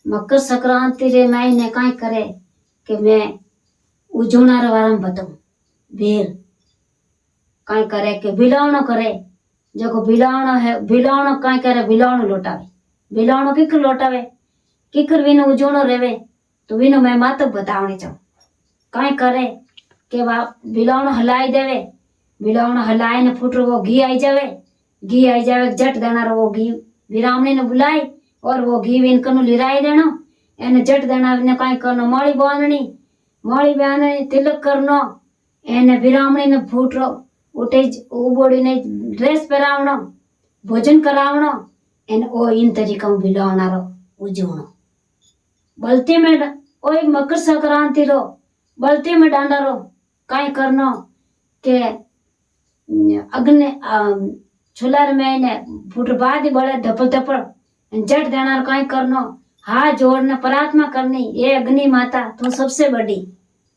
मकर संक्रांति रे महीने काई करे कि मैं उजोणार वारम बताऊं वीर काई करे कि बिलावणो करे जो बिलावणो है बिलावणो काई करे बिलावणो लोटावे बिलावणो किकर लोटावे किकर विनो उजोणो रेवे तो विनो मैं मात बतावणी चाहूं काई करे कि वा बिलावणो हलाई देवे बिलावणो हलाई ने फुटरो वो घी आई जावे जट देनारो वो घी विरामणी ने बुलाई और वो घी विन कनु लिराई देनो एने जट देना ने काई करनो माळी बांधणी तिलक करनो एने विरामणी ने फूटरो उठे उबोड़ी ने ड्रेस पहरावणो भोजन करावणो एने ओ इन तरीका बिलावणारो उजवणो बलती में ओय मकर संक्रांति रो बलती में डांडारो काई करनो के अग्नि छुलार में ने फुट बादी बड़े धपल धपल जट देनार काई करनो हाथ जोड़ने प्रार्थना करनी ये अग्नि माता तू सबसे बड़ी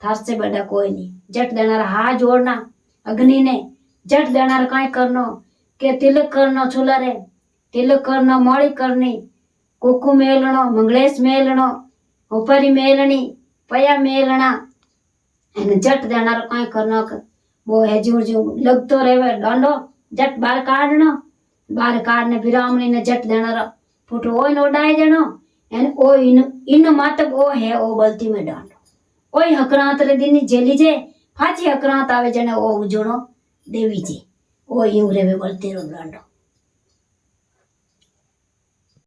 थार से बड़ा कोई नहीं जट देनार हाथ जोड़ना अग्नि ने जट देनार काई करनो के तिलक करनो छुलारे तिलक करनो मोड़ी करनी कुकु मेलनो मंगलेश मेलनो उपरी मेलनी पया मेलना एने जट देनार काई करनो वो है जो लगतो रेवे डांडो जट बार काढ़ने विरामणी ने जट देनार फुटो ओय नोडाई देनो एन ओ इन मातब ओ है ओ बलती में डांडो ओय हकरांत रे दिन जेली जे फाची हकरांत आवे जने ओ उजोणो देवी जी ओ यूं रेवे बलती रो डांडो।